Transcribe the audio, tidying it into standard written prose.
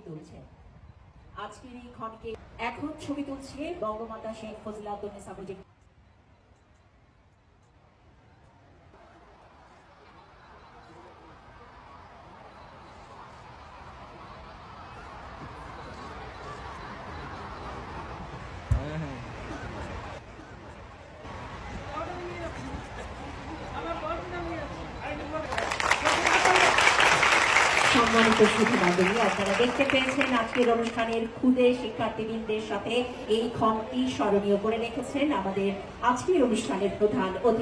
তুলছেন। আজকের এই ক্ষণকে এখন ছবি তুলছে বঙ্গমাতা শেখ ফজিলাতুন্নেছা মুজিব। সম্মানিত সুধীমণ্ডলী, আপনারা দেখতে পেয়েছেন আজকের অনুষ্ঠানের ক্ষুদে শিক্ষার্থীবৃন্দের সাথে এই ক্ষণটি স্মরণীয় করে রেখেছেন আমাদের আজকের অনুষ্ঠানের প্রধান অতিথি।